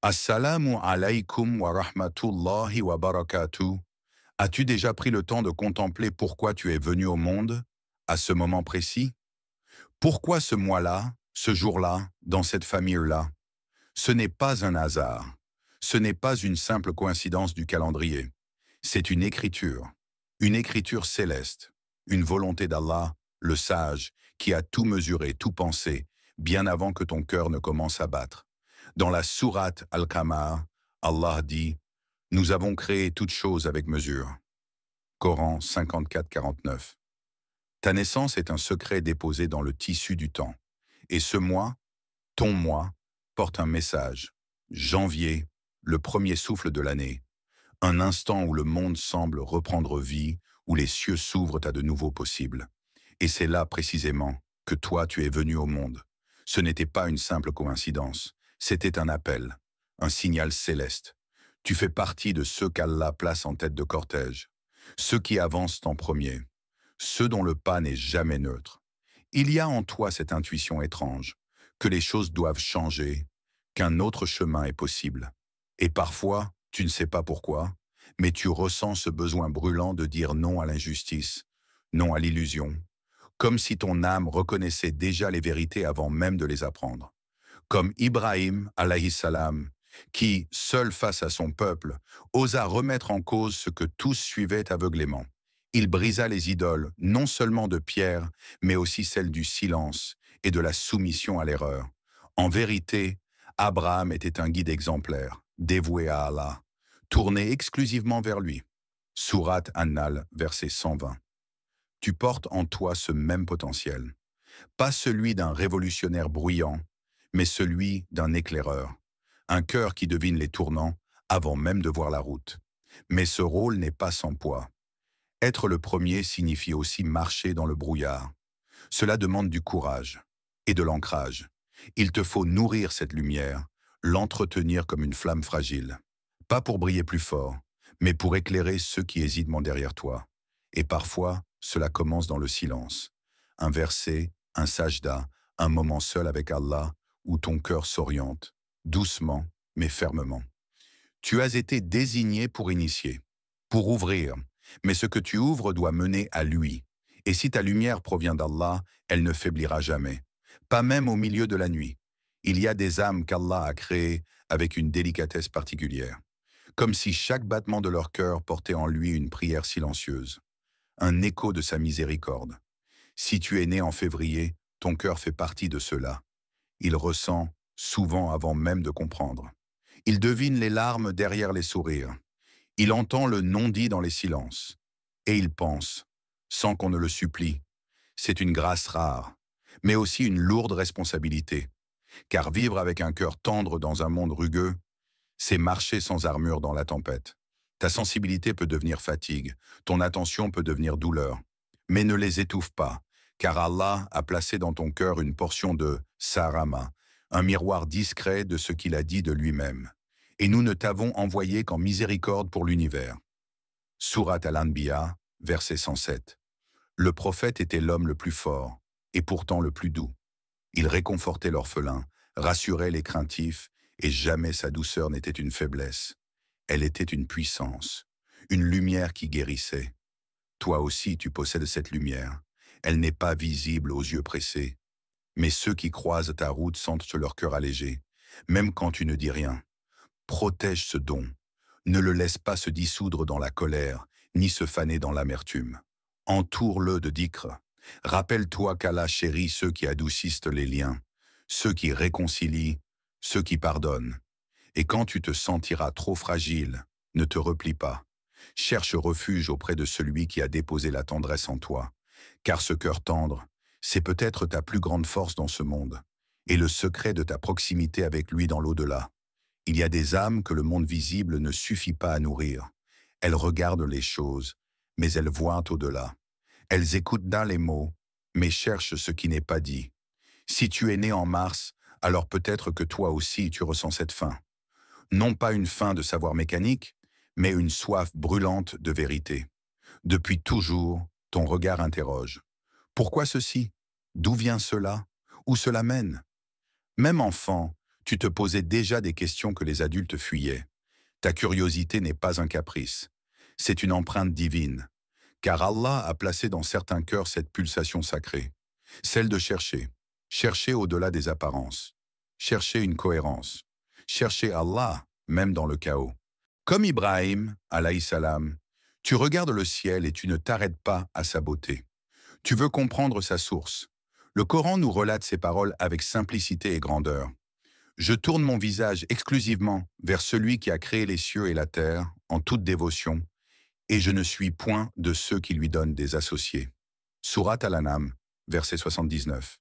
Assalamu alaikum wa rahmatullahi wa barakatuh. As-tu déjà pris le temps de contempler pourquoi tu es venu au monde, à ce moment précis? Pourquoi ce mois-là, ce jour-là, dans cette famille-là? Ce n'est pas un hasard. Ce n'est pas une simple coïncidence du calendrier. C'est une écriture céleste, une volonté d'Allah, le sage, qui a tout mesuré, tout pensé, bien avant que ton cœur ne commence à battre. Dans la sourate Al-Qamar, Allah dit « Nous avons créé toutes choses avec mesure ». Coran 54-49. Ta naissance est un secret déposé dans le tissu du temps. Et ce mois, ton mois, porte un message. Janvier, le premier souffle de l'année. Un instant où le monde semble reprendre vie, où les cieux s'ouvrent à de nouveaux possibles. Et c'est là précisément que toi tu es venu au monde. Ce n'était pas une simple coïncidence, c'était un appel, un signal céleste. Tu fais partie de ceux qu'Allah place en tête de cortège, ceux qui avancent en premier, ceux dont le pas n'est jamais neutre. Il y a en toi cette intuition étrange, que les choses doivent changer, qu'un autre chemin est possible. Et parfois, tu ne sais pas pourquoi, mais tu ressens ce besoin brûlant de dire non à l'injustice, non à l'illusion, comme si ton âme reconnaissait déjà les vérités avant même de les apprendre. Comme Ibrahim, alayhi salam, qui, seul face à son peuple, osa remettre en cause ce que tous suivaient aveuglément. Il brisa les idoles, non seulement de pierre, mais aussi celles du silence et de la soumission à l'erreur. En vérité, Abraham était un guide exemplaire, dévoué à Allah, tourné exclusivement vers lui. Sourate An-Nahl, verset 120. Tu portes en toi ce même potentiel, pas celui d'un révolutionnaire bruyant, mais celui d'un éclaireur, un cœur qui devine les tournants avant même de voir la route. Mais ce rôle n'est pas sans poids. Être le premier signifie aussi marcher dans le brouillard. Cela demande du courage et de l'ancrage. Il te faut nourrir cette lumière, l'entretenir comme une flamme fragile. Pas pour briller plus fort, mais pour éclairer ceux qui hésitent derrière toi. Et parfois, cela commence dans le silence. Un verset, un sajda, un moment seul avec Allah, où ton cœur s'oriente, doucement mais fermement. Tu as été désigné pour initier, pour ouvrir, mais ce que tu ouvres doit mener à lui. Et si ta lumière provient d'Allah, elle ne faiblira jamais, pas même au milieu de la nuit. Il y a des âmes qu'Allah a créées avec une délicatesse particulière, comme si chaque battement de leur cœur portait en lui une prière silencieuse, un écho de sa miséricorde. Si tu es né en février, ton cœur fait partie de cela. Il ressent, souvent avant même de comprendre. Il devine les larmes derrière les sourires. Il entend le non-dit dans les silences. Et il pense, sans qu'on ne le supplie. C'est une grâce rare, mais aussi une lourde responsabilité. Car vivre avec un cœur tendre dans un monde rugueux, c'est marcher sans armure dans la tempête. Ta sensibilité peut devenir fatigue, ton attention peut devenir douleur. Mais ne les étouffe pas, car Allah a placé dans ton cœur une portion de Sarama, un miroir discret de ce qu'il a dit de lui-même. Et nous ne t'avons envoyé qu'en miséricorde pour l'univers. Sourate Al-Anbiya, verset 107. Le prophète était l'homme le plus fort, et pourtant le plus doux. Il réconfortait l'orphelin, rassurait les craintifs, et jamais sa douceur n'était une faiblesse. Elle était une puissance, une lumière qui guérissait. Toi aussi tu possèdes cette lumière. Elle n'est pas visible aux yeux pressés. Mais ceux qui croisent ta route sentent leur cœur allégé, même quand tu ne dis rien. Protège ce don. Ne le laisse pas se dissoudre dans la colère, ni se faner dans l'amertume. Entoure-le de dhikr. Rappelle-toi qu'Allah chérit ceux qui adoucissent les liens, ceux qui réconcilient, ceux qui pardonnent. Et quand tu te sentiras trop fragile, ne te replie pas. Cherche refuge auprès de celui qui a déposé la tendresse en toi, car ce cœur tendre, c'est peut-être ta plus grande force dans ce monde, et le secret de ta proximité avec lui dans l'au-delà. Il y a des âmes que le monde visible ne suffit pas à nourrir. Elles regardent les choses, mais elles voient au-delà. Elles écoutent dans les mots, mais cherchent ce qui n'est pas dit. Si tu es né en mars, alors peut-être que toi aussi tu ressens cette faim. Non pas une faim de savoir mécanique, mais une soif brûlante de vérité. Depuis toujours, ton regard interroge. Pourquoi ceci? D'où vient cela? Où cela mène? Même enfant, Tu te posais déjà des questions que les adultes fuyaient. Ta curiosité n'est pas un caprice. C'est une empreinte divine. Car Allah a placé dans certains cœurs cette pulsation sacrée. Celle de chercher. Chercher au-delà des apparences. Chercher une cohérence. Chercher Allah, même dans le chaos. Comme Ibrahim, alayhi salam, tu regardes le ciel et tu ne t'arrêtes pas à sa beauté. Tu veux comprendre sa source. Le Coran nous relate ces paroles avec simplicité et grandeur. Je tourne mon visage exclusivement vers celui qui a créé les cieux et la terre, en toute dévotion, et je ne suis point de ceux qui lui donnent des associés. Sourate Al-An'am, verset 79.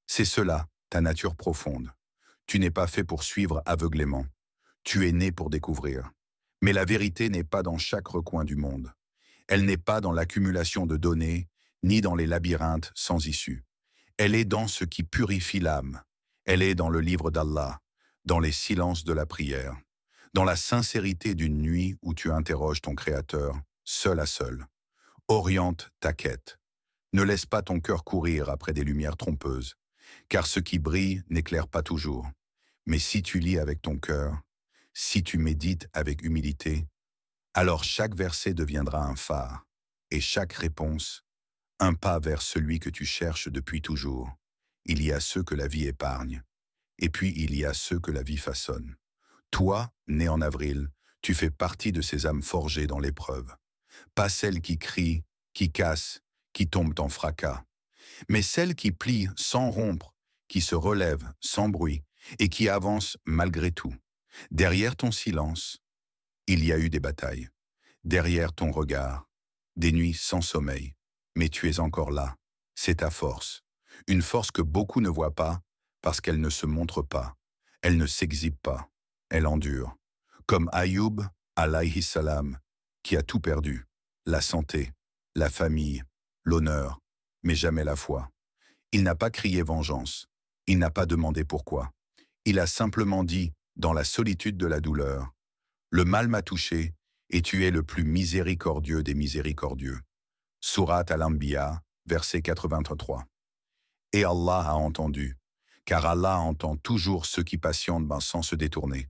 C'est cela, ta nature profonde. Tu n'es pas fait pour suivre aveuglément. Tu es né pour découvrir. Mais la vérité n'est pas dans chaque recoin du monde. Elle n'est pas dans l'accumulation de données, ni dans les labyrinthes sans issue. Elle est dans ce qui purifie l'âme. Elle est dans le livre d'Allah, dans les silences de la prière, dans la sincérité d'une nuit où tu interroges ton Créateur, seul à seul. Oriente ta quête. Ne laisse pas ton cœur courir après des lumières trompeuses, car ce qui brille n'éclaire pas toujours. Mais si tu lis avec ton cœur, si tu médites avec humilité, alors chaque verset deviendra un phare, et chaque réponse, un pas vers celui que tu cherches depuis toujours. Il y a ceux que la vie épargne, et puis il y a ceux que la vie façonne. Toi, né en avril, tu fais partie de ces âmes forgées dans l'épreuve. Pas celles qui crient, qui cassent, qui tombent en fracas, mais celles qui plient sans rompre, qui se relèvent sans bruit et qui avancent malgré tout. Derrière ton silence, il y a eu des batailles. Derrière ton regard, des nuits sans sommeil. Mais tu es encore là. C'est ta force. Une force que beaucoup ne voient pas parce qu'elle ne se montre pas. Elle ne s'exhibe pas. Elle endure. Comme Ayoub, alayhi salam, qui a tout perdu. La santé, la famille, l'honneur, mais jamais la foi. Il n'a pas crié vengeance. Il n'a pas demandé pourquoi. Il a simplement dit, dans la solitude de la douleur, « Le mal m'a touché, et tu es le plus miséricordieux des miséricordieux. » Sourate Al-Anbiya, verset 83. Et Allah a entendu, car Allah entend toujours ceux qui patientent sans se détourner.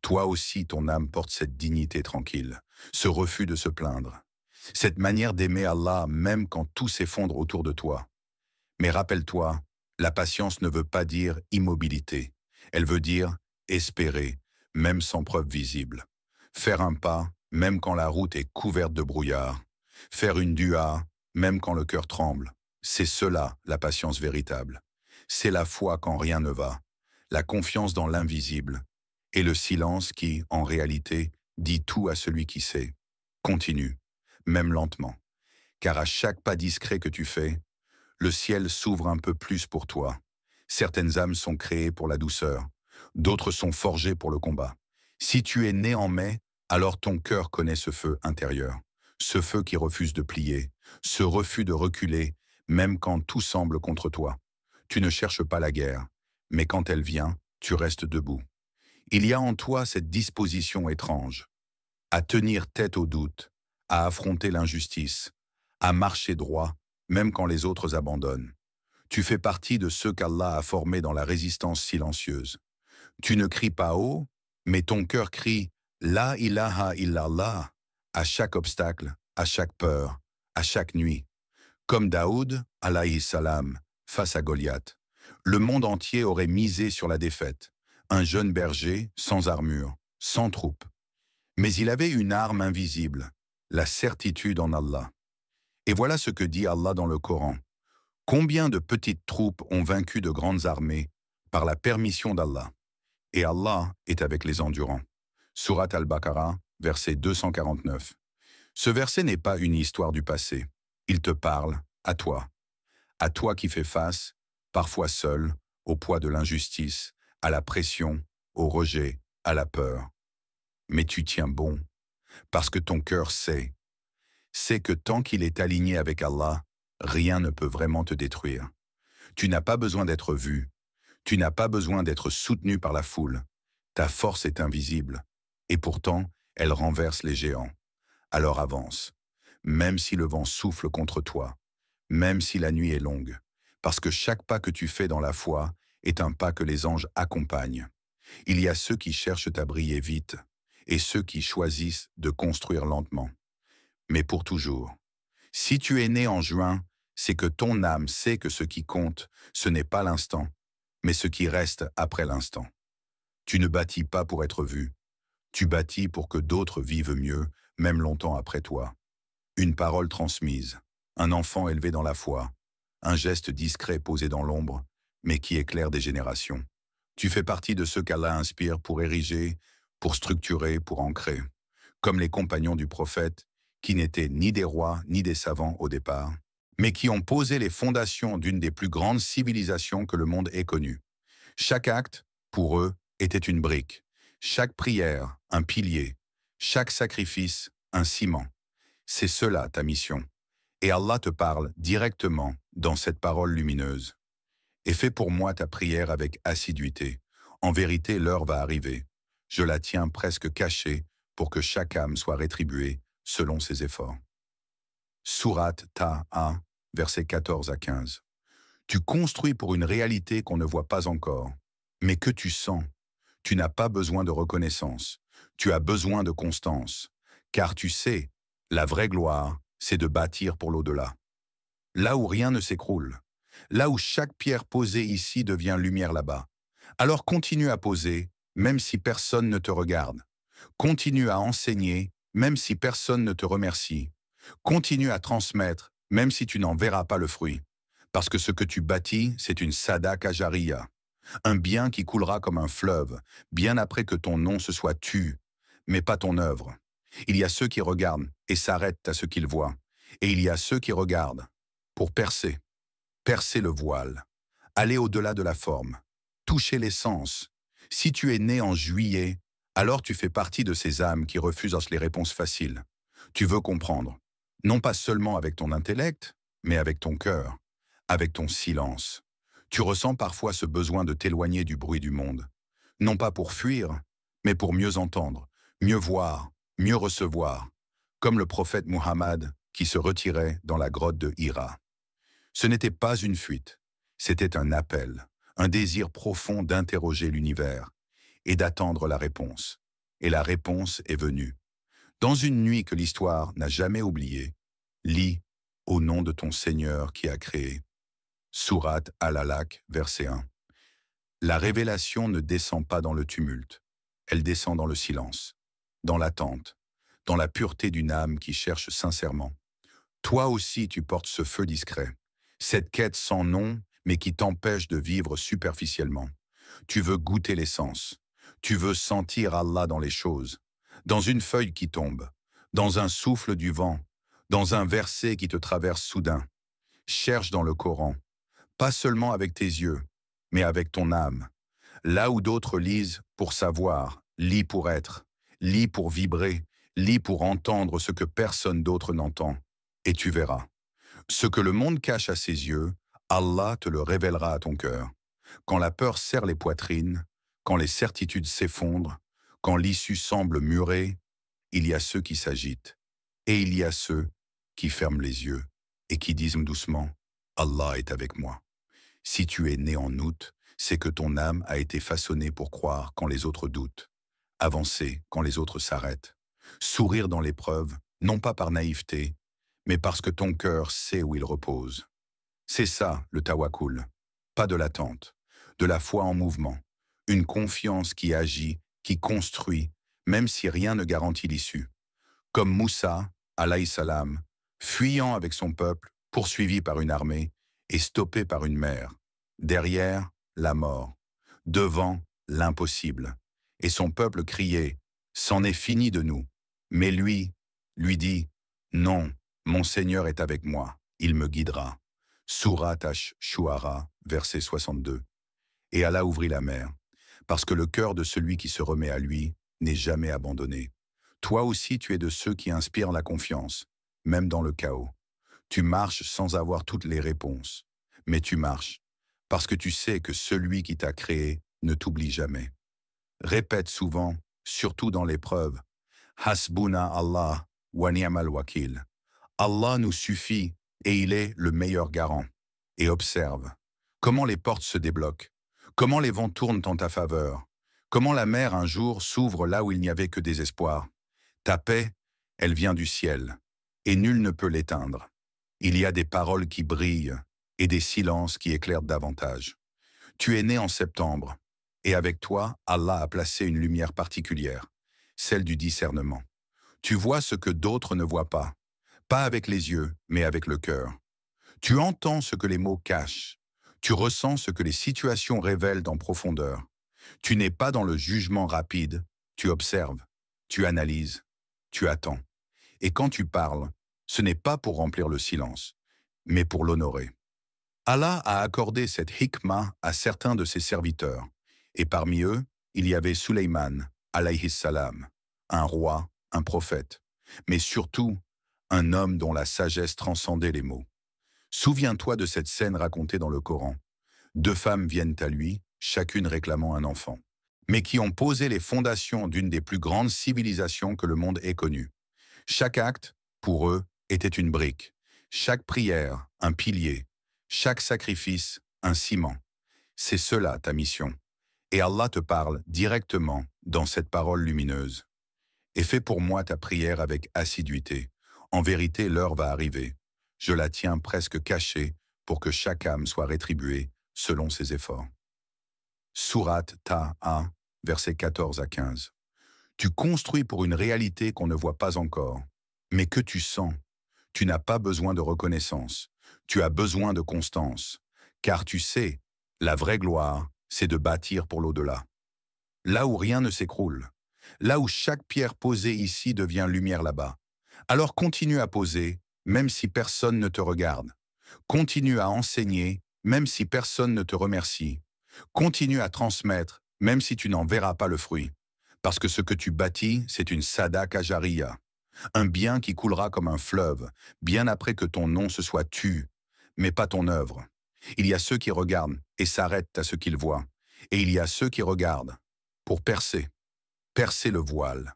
Toi aussi, ton âme porte cette dignité tranquille, ce refus de se plaindre, cette manière d'aimer Allah même quand tout s'effondre autour de toi. Mais rappelle-toi, la patience ne veut pas dire immobilité. Elle veut dire espérer, même sans preuve visible. Faire un pas, même quand la route est couverte de brouillard. Faire une dua, même quand le cœur tremble. C'est cela, la patience véritable. C'est la foi quand rien ne va, la confiance dans l'invisible, et le silence qui, en réalité, dit tout à celui qui sait. Continue, même lentement, car à chaque pas discret que tu fais, le ciel s'ouvre un peu plus pour toi. Certaines âmes sont créées pour la douceur, d'autres sont forgées pour le combat. Si tu es né en mai, alors ton cœur connaît ce feu intérieur, ce feu qui refuse de plier, ce refus de reculer, même quand tout semble contre toi. Tu ne cherches pas la guerre, mais quand elle vient, tu restes debout. Il y a en toi cette disposition étrange, à tenir tête aux doutes, à affronter l'injustice, à marcher droit, même quand les autres abandonnent. Tu fais partie de ceux qu'Allah a formés dans la résistance silencieuse. Tu ne cries pas haut, mais ton cœur crie « La ilaha illallah » à chaque obstacle, à chaque peur, à chaque nuit. Comme Daoud, alayhi salam, face à Goliath. Le monde entier aurait misé sur la défaite. Un jeune berger, sans armure, sans troupe. Mais il avait une arme invisible, la certitude en Allah. Et voilà ce que dit Allah dans le Coran. Combien de petites troupes ont vaincu de grandes armées par la permission d'Allah? Et Allah est avec les endurants. Sourate Al-Baqarah, verset 249. Ce verset n'est pas une histoire du passé. Il te parle à toi qui fais face, parfois seul, au poids de l'injustice, à la pression, au rejet, à la peur. Mais tu tiens bon, parce que ton cœur sait que tant qu'il est aligné avec Allah, rien ne peut vraiment te détruire. Tu n'as pas besoin d'être vu, tu n'as pas besoin d'être soutenu par la foule. Ta force est invisible, et pourtant, elle renverse les géants. Alors avance, même si le vent souffle contre toi, même si la nuit est longue, parce que chaque pas que tu fais dans la foi est un pas que les anges accompagnent. Il y a ceux qui cherchent à briller vite et ceux qui choisissent de construire lentement, mais pour toujours. Si tu es né en juin, c'est que ton âme sait que ce qui compte, ce n'est pas l'instant, mais ce qui reste après l'instant. Tu ne bâtis pas pour être vu, tu bâtis pour que d'autres vivent mieux, même longtemps après toi. Une parole transmise, un enfant élevé dans la foi, un geste discret posé dans l'ombre, mais qui éclaire des générations. Tu fais partie de ceux qu'Allah inspire pour ériger, pour structurer, pour ancrer, comme les compagnons du prophète, qui n'étaient ni des rois ni des savants au départ, mais qui ont posé les fondations d'une des plus grandes civilisations que le monde ait connues. Chaque acte, pour eux, était une brique, chaque prière, un pilier, chaque sacrifice, un ciment. C'est cela ta mission. Et Allah te parle directement dans cette parole lumineuse. Et fais pour moi ta prière avec assiduité. En vérité, l'heure va arriver. Je la tiens presque cachée pour que chaque âme soit rétribuée selon ses efforts. Sourate Taha, versets 14 à 15. Tu construis pour une réalité qu'on ne voit pas encore, mais que tu sens. Tu n'as pas besoin de reconnaissance, tu as besoin de constance, car tu sais, la vraie gloire, c'est de bâtir pour l'au-delà. Là où rien ne s'écroule, là où chaque pierre posée ici devient lumière là-bas. Alors continue à poser, même si personne ne te regarde. Continue à enseigner, même si personne ne te remercie. Continue à transmettre, même si tu n'en verras pas le fruit. Parce que ce que tu bâtis, c'est une sadaqa jariya, un bien qui coulera comme un fleuve, bien après que ton nom se soit tu, mais pas ton œuvre. Il y a ceux qui regardent et s'arrêtent à ce qu'ils voient, et il y a ceux qui regardent pour percer le voile, aller au-delà de la forme, toucher l'essence. Si tu es né en juillet, alors tu fais partie de ces âmes qui refusent les réponses faciles. Tu veux comprendre, non pas seulement avec ton intellect, mais avec ton cœur, avec ton silence. Tu ressens parfois ce besoin de t'éloigner du bruit du monde, non pas pour fuir, mais pour mieux entendre, mieux voir, mieux recevoir, comme le prophète Muhammad qui se retirait dans la grotte de Hira. Ce n'était pas une fuite, c'était un appel, un désir profond d'interroger l'univers et d'attendre la réponse. Et la réponse est venue. Dans une nuit que l'histoire n'a jamais oubliée, lis « Au nom de ton Seigneur qui a créé ». Sourate Al-Alaq, verset 1. La révélation ne descend pas dans le tumulte, elle descend dans le silence, dans l'attente, dans la pureté d'une âme qui cherche sincèrement. Toi aussi tu portes ce feu discret, cette quête sans nom, mais qui t'empêche de vivre superficiellement. Tu veux goûter l'essence, tu veux sentir Allah dans les choses, dans une feuille qui tombe, dans un souffle du vent, dans un verset qui te traverse soudain. Cherche dans le Coran, pas seulement avec tes yeux, mais avec ton âme. Là où d'autres lisent pour savoir, lis pour être, lis pour vibrer, lis pour entendre ce que personne d'autre n'entend. Et tu verras. Ce que le monde cache à ses yeux, Allah te le révélera à ton cœur. Quand la peur serre les poitrines, quand les certitudes s'effondrent, quand l'issue semble murée, il y a ceux qui s'agitent, et il y a ceux qui ferment les yeux et qui disent doucement « Allah est avec moi ». Si tu es né en août, c'est que ton âme a été façonnée pour croire quand les autres doutent, avancer quand les autres s'arrêtent, sourire dans l'épreuve, non pas par naïveté, mais parce que ton cœur sait où il repose. C'est ça, le tawakkul, pas de l'attente, de la foi en mouvement, une confiance qui agit, qui construit, même si rien ne garantit l'issue. Comme Moussa, alayhi salam, fuyant avec son peuple, poursuivi par une armée et stoppé par une mer. Derrière, la mort. Devant, l'impossible. Et son peuple criait « C'en est fini de nous ». Mais lui dit « Non, mon Seigneur est avec moi, il me guidera ». Sourate Ash-Shu'ara, verset 62. Et Allah ouvrit la mer, parce que le cœur de celui qui se remet à lui n'est jamais abandonné. Toi aussi tu es de ceux qui inspirent la confiance, même dans le chaos. Tu marches sans avoir toutes les réponses, mais tu marches, parce que tu sais que celui qui t'a créé ne t'oublie jamais. Répète souvent, surtout dans l'épreuve, « Hasbuna Allah wa ni'mal wakil ». Allah nous suffit et il est le meilleur garant. Et observe comment les portes se débloquent, comment les vents tournent en ta faveur, Comment la mer un jour s'ouvre là où il n'y avait que désespoir. Ta paix, elle vient du ciel, et nul ne peut l'éteindre. Il y a des paroles qui brillent et des silences qui éclairent davantage. Tu es né en septembre, et avec toi, Allah a placé une lumière particulière, celle du discernement. Tu vois ce que d'autres ne voient pas avec les yeux, mais avec le cœur. Tu entends ce que les mots cachent. Tu ressens ce que les situations révèlent en profondeur. Tu n'es pas dans le jugement rapide, tu observes, tu analyses, tu attends. Et quand tu parles, ce n'est pas pour remplir le silence, mais pour l'honorer. Allah a accordé cette hikmah à certains de ses serviteurs, et parmi eux, il y avait Suleyman, alayhi salam, un roi, un prophète, mais surtout un homme dont la sagesse transcendait les mots. Souviens-toi de cette scène racontée dans le Coran. Deux femmes viennent à lui, chacune réclamant un enfant, mais qui ont posé les fondations d'une des plus grandes civilisations que le monde ait connues. Chaque acte, pour eux, était une brique. Chaque prière, un pilier. Chaque sacrifice, un ciment. C'est cela ta mission. Et Allah te parle directement dans cette parole lumineuse. Et fais pour moi ta prière avec assiduité. En vérité, l'heure va arriver. Je la tiens presque cachée pour que chaque âme soit rétribuée selon ses efforts. Sourate Taha, versets 14 à 15. Tu construis pour une réalité qu'on ne voit pas encore, mais que tu sens. Tu n'as pas besoin de reconnaissance, tu as besoin de constance, car tu sais, la vraie gloire, c'est de bâtir pour l'au-delà. Là où rien ne s'écroule, là où chaque pierre posée ici devient lumière là-bas. Alors continue à poser, même si personne ne te regarde. Continue à enseigner, même si personne ne te remercie. Continue à transmettre, même si tu n'en verras pas le fruit. Parce que ce que tu bâtis, c'est une sadaqa jariya, un bien qui coulera comme un fleuve, bien après que ton nom se soit tu, mais pas ton œuvre. Il y a ceux qui regardent et s'arrêtent à ce qu'ils voient, et il y a ceux qui regardent pour percer le voile,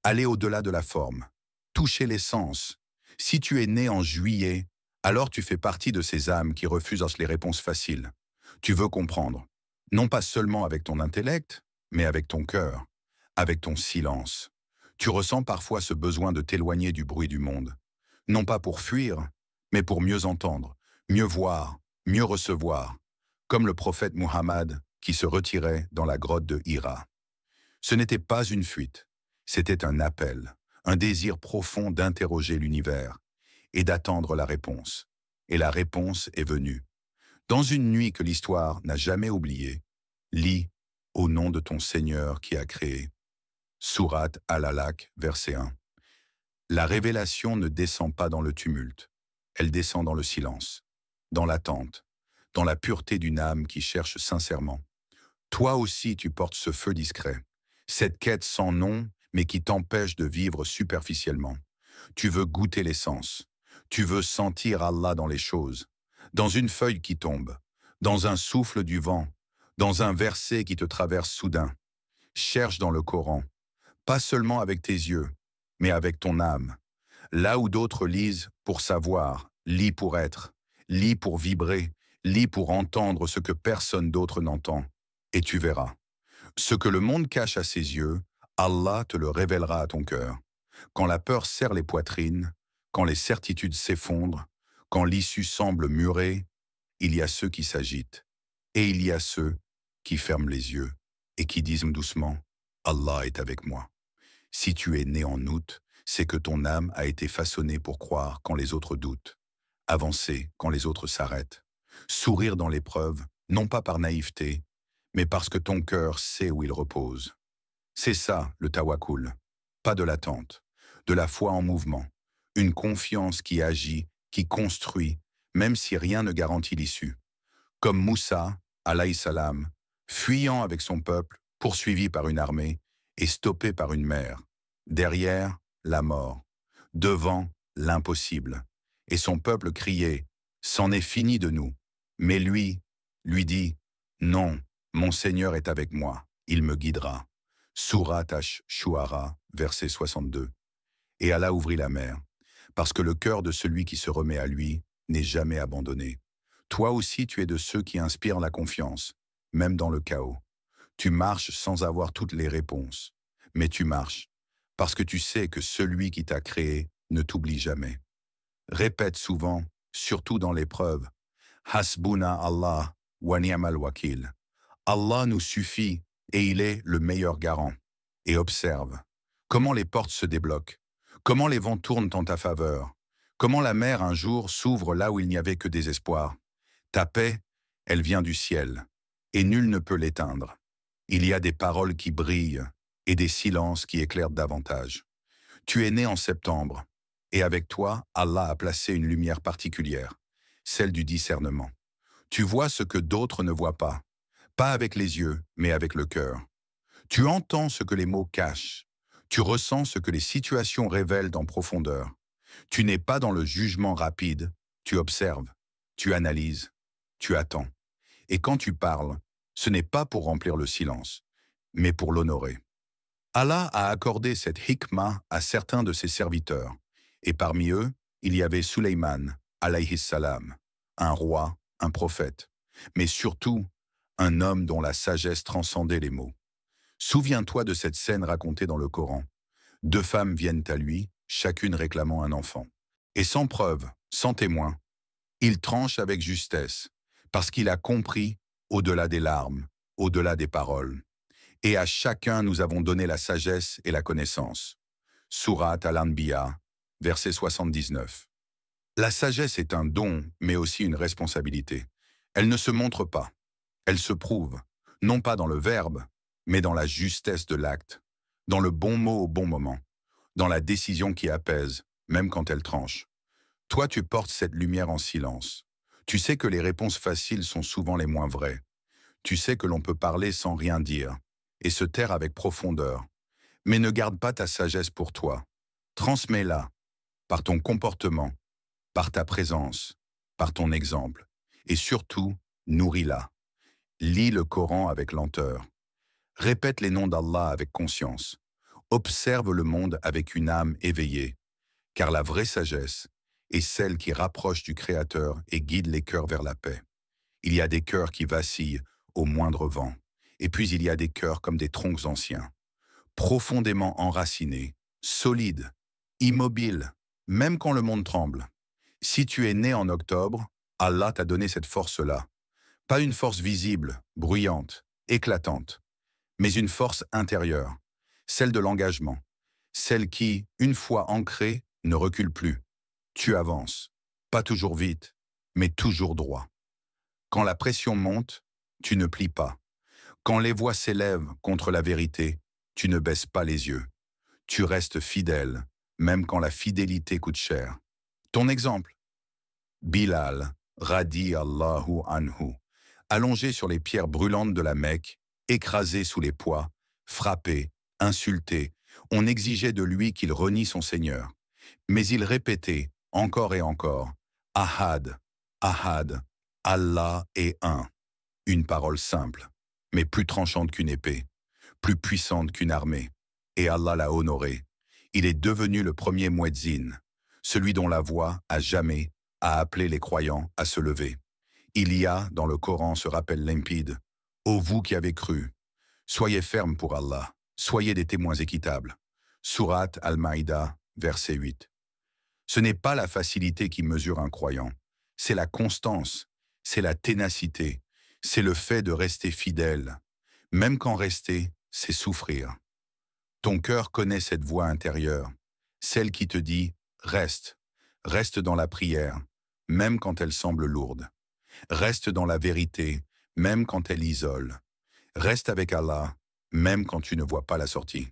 aller au-delà de la forme, toucher l'essence. Si tu es né en juillet, alors tu fais partie de ces âmes qui refusent les réponses faciles. Tu veux comprendre, non pas seulement avec ton intellect, mais avec ton cœur, avec ton silence. Tu ressens parfois ce besoin de t'éloigner du bruit du monde, non pas pour fuir, mais pour mieux entendre, mieux voir, mieux recevoir, comme le prophète Muhammad qui se retirait dans la grotte de Hira. Ce n'était pas une fuite, c'était un appel, un désir profond d'interroger l'univers et d'attendre la réponse. Et la réponse est venue. Dans une nuit que l'histoire n'a jamais oubliée, lis « Au nom de ton Seigneur qui a créé ». Sourate Al-Alaq, verset 1. La révélation ne descend pas dans le tumulte, elle descend dans le silence, dans l'attente, dans la pureté d'une âme qui cherche sincèrement. Toi aussi tu portes ce feu discret, cette quête sans nom mais qui t'empêche de vivre superficiellement. Tu veux goûter l'essence, tu veux sentir Allah dans les choses, dans une feuille qui tombe, dans un souffle du vent, dans un verset qui te traverse soudain. Cherche dans le Coran, pas seulement avec tes yeux, mais avec ton âme. Là où d'autres lisent pour savoir, lis pour être, lis pour vibrer, lis pour entendre ce que personne d'autre n'entend. Et tu verras. Ce que le monde cache à ses yeux, Allah te le révélera à ton cœur. Quand la peur serre les poitrines, quand les certitudes s'effondrent, quand l'issue semble murée, il y a ceux qui s'agitent, et il y a ceux qui ferment les yeux et qui disent doucement « Allah est avec moi ». Si tu es né en août, c'est que ton âme a été façonnée pour croire quand les autres doutent, avancer quand les autres s'arrêtent, sourire dans l'épreuve, non pas par naïveté, mais parce que ton cœur sait où il repose. C'est ça, le tawakkul, pas de l'attente, de la foi en mouvement, une confiance qui agit, qui construit, même si rien ne garantit l'issue. Comme Moussa, alayhi salam, fuyant avec son peuple, poursuivi par une armée et stoppé par une mer. Derrière, la mort. Devant, l'impossible. Et son peuple criait « C'en est fini de nous ». Mais lui dit « Non, mon Seigneur est avec moi, il me guidera ». Sourate Ash-Shu'ara, verset 62. Et Allah ouvrit la mer, parce que le cœur de celui qui se remet à lui n'est jamais abandonné. Toi aussi tu es de ceux qui inspirent la confiance, même dans le chaos. Tu marches sans avoir toutes les réponses. Mais tu marches parce que tu sais que celui qui t'a créé ne t'oublie jamais. Répète souvent, surtout dans l'épreuve, Hasbuna Allah wa ni'mal wakil. Allah nous suffit et il est le meilleur garant. Et observe comment les portes se débloquent, comment les vents tournent en ta faveur, comment la mer un jour s'ouvre là où il n'y avait que désespoir. Ta paix, elle vient du ciel, et nul ne peut l'éteindre. Il y a des paroles qui brillent et des silences qui éclairent davantage. Tu es né en septembre, et avec toi, Allah a placé une lumière particulière, celle du discernement. Tu vois ce que d'autres ne voient pas avec les yeux, mais avec le cœur. Tu entends ce que les mots cachent. Tu ressens ce que les situations révèlent en profondeur. Tu n'es pas dans le jugement rapide, tu observes, tu analyses, tu attends. Et quand tu parles, ce n'est pas pour remplir le silence, mais pour l'honorer. Allah a accordé cette hikmah à certains de ses serviteurs, et parmi eux, il y avait Suleyman, alayhi salam, un roi, un prophète, mais surtout un homme dont la sagesse transcendait les mots. Souviens-toi de cette scène racontée dans le Coran. Deux femmes viennent à lui, chacune réclamant un enfant. Et sans preuve, sans témoin, il tranche avec justesse, parce qu'il a compris au-delà des larmes, au-delà des paroles. Et à chacun nous avons donné la sagesse et la connaissance. Surat Al-Anbiya, verset 79. La sagesse est un don, mais aussi une responsabilité. Elle ne se montre pas, elle se prouve, non pas dans le verbe, mais dans la justesse de l'acte, dans le bon mot au bon moment, dans la décision qui apaise, même quand elle tranche. Toi, tu portes cette lumière en silence. Tu sais que les réponses faciles sont souvent les moins vraies. Tu sais que l'on peut parler sans rien dire, et se taire avec profondeur. Mais ne garde pas ta sagesse pour toi. Transmets-la, par ton comportement, par ta présence, par ton exemple. Et surtout, nourris-la. Lis le Coran avec lenteur. Répète les noms d'Allah avec conscience. Observe le monde avec une âme éveillée. Car la vraie sagesse est celle qui rapproche du Créateur et guide les cœurs vers la paix. Il y a des cœurs qui vacillent au moindre vent. Et puis il y a des cœurs comme des troncs anciens, profondément enracinés, solides, immobiles, même quand le monde tremble. Si tu es né en octobre, Allah t'a donné cette force-là. Pas une force visible, bruyante, éclatante, mais une force intérieure, celle de l'engagement, celle qui, une fois ancrée, ne recule plus. Tu avances, pas toujours vite, mais toujours droit. Quand la pression monte, tu ne plies pas. Quand les voix s'élèvent contre la vérité, tu ne baisses pas les yeux. Tu restes fidèle, même quand la fidélité coûte cher. Ton exemple, Bilal, radi Allahu anhu, allongé sur les pierres brûlantes de la Mecque, écrasé sous les poids, frappé, insulté, on exigeait de lui qu'il renie son Seigneur. Mais il répétait, encore et encore, Ahad, Ahad, Allah est un. Une parole simple, mais plus tranchante qu'une épée, plus puissante qu'une armée. Et Allah l'a honoré. Il est devenu le premier muezzin, celui dont la voix, à jamais, a appelé les croyants à se lever. Il y a, dans le Coran, ce rappel limpide, « Ô vous qui avez cru, soyez fermes pour Allah, soyez des témoins équitables. » Surat Al-Maïda, verset 8. Ce n'est pas la facilité qui mesure un croyant, c'est la constance, c'est la ténacité, c'est le fait de rester fidèle, même quand rester, c'est souffrir. Ton cœur connaît cette voix intérieure, celle qui te dit « Reste, reste dans la prière, même quand elle semble lourde. Reste dans la vérité, même quand elle isole. Reste avec Allah, même quand tu ne vois pas la sortie.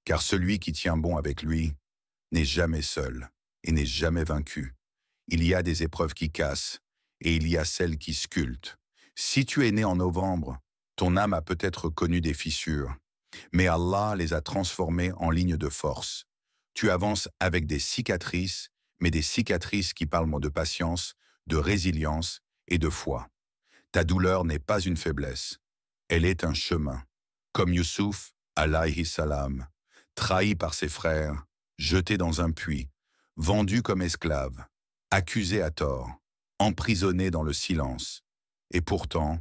Car celui qui tient bon avec lui n'est jamais seul et n'est jamais vaincu. Il y a des épreuves qui cassent et il y a celles qui sculptent. Si tu es né en novembre, ton âme a peut-être connu des fissures, mais Allah les a transformées en lignes de force. Tu avances avec des cicatrices, mais des cicatrices qui parlent de patience, de résilience et de foi. Ta douleur n'est pas une faiblesse, elle est un chemin. Comme Youssouf, alayhi salam, trahi par ses frères, jeté dans un puits, vendu comme esclave, accusé à tort, emprisonné dans le silence. Et pourtant,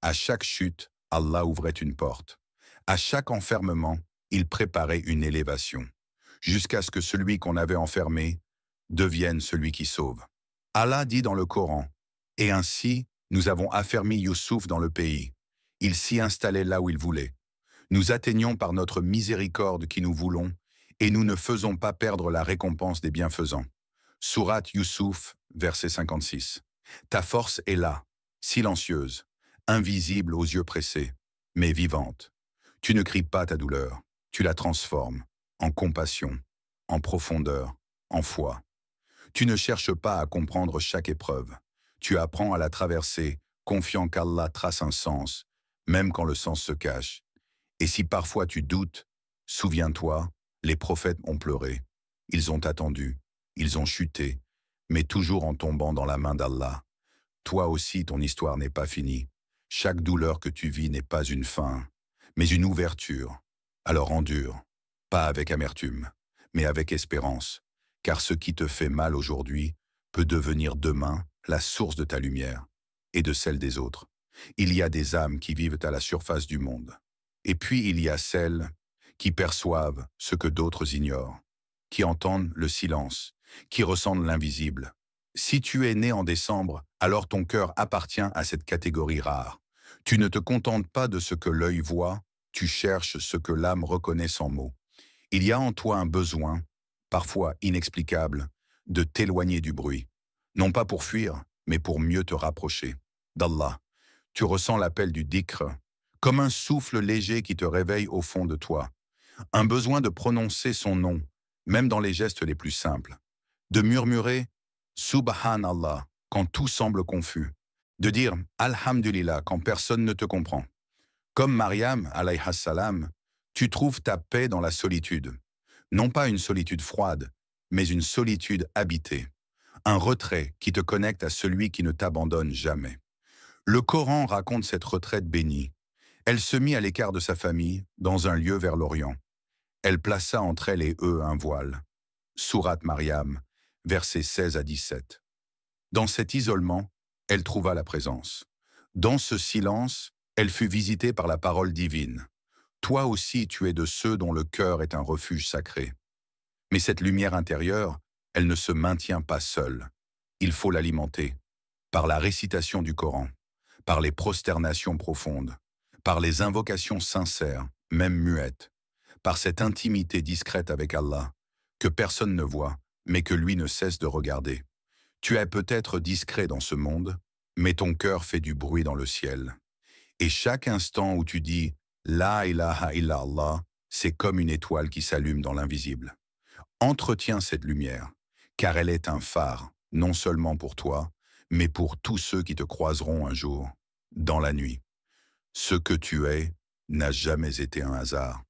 à chaque chute, Allah ouvrait une porte. À chaque enfermement, il préparait une élévation, jusqu'à ce que celui qu'on avait enfermé devienne celui qui sauve. Allah dit dans le Coran, « Et ainsi, nous avons affermi Youssouf dans le pays. Il s'y installait là où il voulait. Nous atteignons par notre miséricorde qui nous voulons, et nous ne faisons pas perdre la récompense des bienfaisants. » Sourate Youssouf, verset 56. Ta force est là, silencieuse, invisible aux yeux pressés, mais vivante. Tu ne cries pas ta douleur, tu la transformes en compassion, en profondeur, en foi. Tu ne cherches pas à comprendre chaque épreuve. Tu apprends à la traverser, confiant qu'Allah trace un sens, même quand le sens se cache. Et si parfois tu doutes, souviens-toi, les prophètes ont pleuré. Ils ont attendu, ils ont chuté, mais toujours en tombant dans la main d'Allah. Toi aussi, ton histoire n'est pas finie. Chaque douleur que tu vis n'est pas une fin, mais une ouverture. Alors endure, pas avec amertume, mais avec espérance, car ce qui te fait mal aujourd'hui peut devenir demain la source de ta lumière et de celle des autres. Il y a des âmes qui vivent à la surface du monde. Et puis il y a celles qui perçoivent ce que d'autres ignorent, qui entendent le silence, qui ressentent l'invisible. Si tu es né en décembre, alors ton cœur appartient à cette catégorie rare. Tu ne te contentes pas de ce que l'œil voit, tu cherches ce que l'âme reconnaît sans mots. Il y a en toi un besoin, parfois inexplicable, de t'éloigner du bruit. Non pas pour fuir, mais pour mieux te rapprocher d'Allah. Tu ressens l'appel du dhikr, comme un souffle léger qui te réveille au fond de toi. Un besoin de prononcer son nom, même dans les gestes les plus simples. De murmurer « Subhanallah » quand tout semble confus. De dire « Alhamdulillah » quand personne ne te comprend. Comme Mariam, alayha salam, tu trouves ta paix dans la solitude. Non pas une solitude froide, mais une solitude habitée. Un retrait qui te connecte à celui qui ne t'abandonne jamais. Le Coran raconte cette retraite bénie. Elle se mit à l'écart de sa famille, dans un lieu vers l'Orient. Elle plaça entre elle et eux un voile. Sourate Mariam, versets 16 à 17. Dans cet isolement, elle trouva la présence. Dans ce silence, elle fut visitée par la parole divine. Toi aussi, tu es de ceux dont le cœur est un refuge sacré. Mais cette lumière intérieure, elle ne se maintient pas seule. Il faut l'alimenter, par la récitation du Coran, par les prosternations profondes, par les invocations sincères, même muettes, par cette intimité discrète avec Allah, que personne ne voit, mais que lui ne cesse de regarder. Tu es peut-être discret dans ce monde, mais ton cœur fait du bruit dans le ciel. Et chaque instant où tu dis « La ilaha illallah », c'est comme une étoile qui s'allume dans l'invisible. Entretiens cette lumière, car elle est un phare, non seulement pour toi, mais pour tous ceux qui te croiseront un jour, dans la nuit. Ce que tu es n'a jamais été un hasard.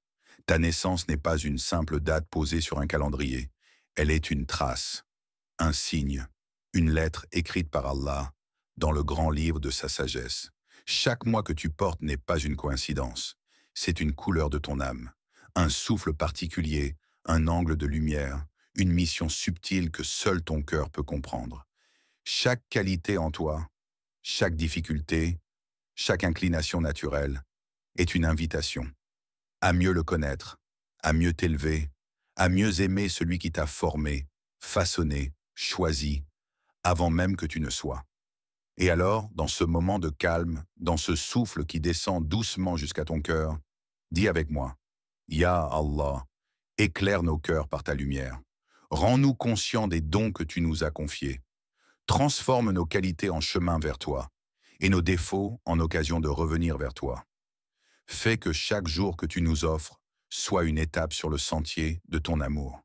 Ta naissance n'est pas une simple date posée sur un calendrier. Elle est une trace, un signe, une lettre écrite par Allah dans le grand livre de sa sagesse. Chaque mois que tu portes n'est pas une coïncidence. C'est une couleur de ton âme, un souffle particulier, un angle de lumière, une mission subtile que seul ton cœur peut comprendre. Chaque qualité en toi, chaque difficulté, chaque inclination naturelle est une invitation à mieux le connaître, à mieux t'élever, à mieux aimer celui qui t'a formé, façonné, choisi, avant même que tu ne sois. Et alors, dans ce moment de calme, dans ce souffle qui descend doucement jusqu'à ton cœur, dis avec moi, « Ya Allah, éclaire nos cœurs par ta lumière. Rends-nous conscients des dons que tu nous as confiés. Transforme nos qualités en chemin vers toi et nos défauts en occasion de revenir vers toi. Fais que chaque jour que tu nous offres soit une étape sur le sentier de ton amour.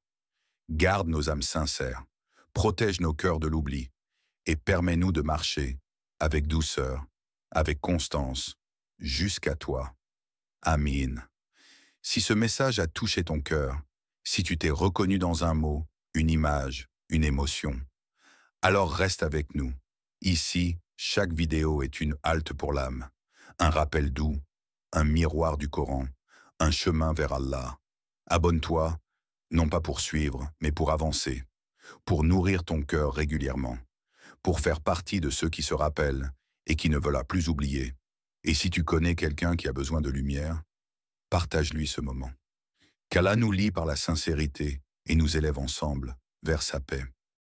Garde nos âmes sincères, protège nos cœurs de l'oubli et permets-nous de marcher avec douceur, avec constance, jusqu'à toi. Amin. Si ce message a touché ton cœur, si tu t'es reconnu dans un mot, une image, une émotion, alors reste avec nous. Ici, chaque vidéo est une halte pour l'âme, un rappel doux, un miroir du Coran, un chemin vers Allah. Abonne-toi, non pas pour suivre, mais pour avancer, pour nourrir ton cœur régulièrement, pour faire partie de ceux qui se rappellent et qui ne veulent plus oublier. Et si tu connais quelqu'un qui a besoin de lumière, partage-lui ce moment. Qu'Allah nous lie par la sincérité et nous élève ensemble vers sa paix.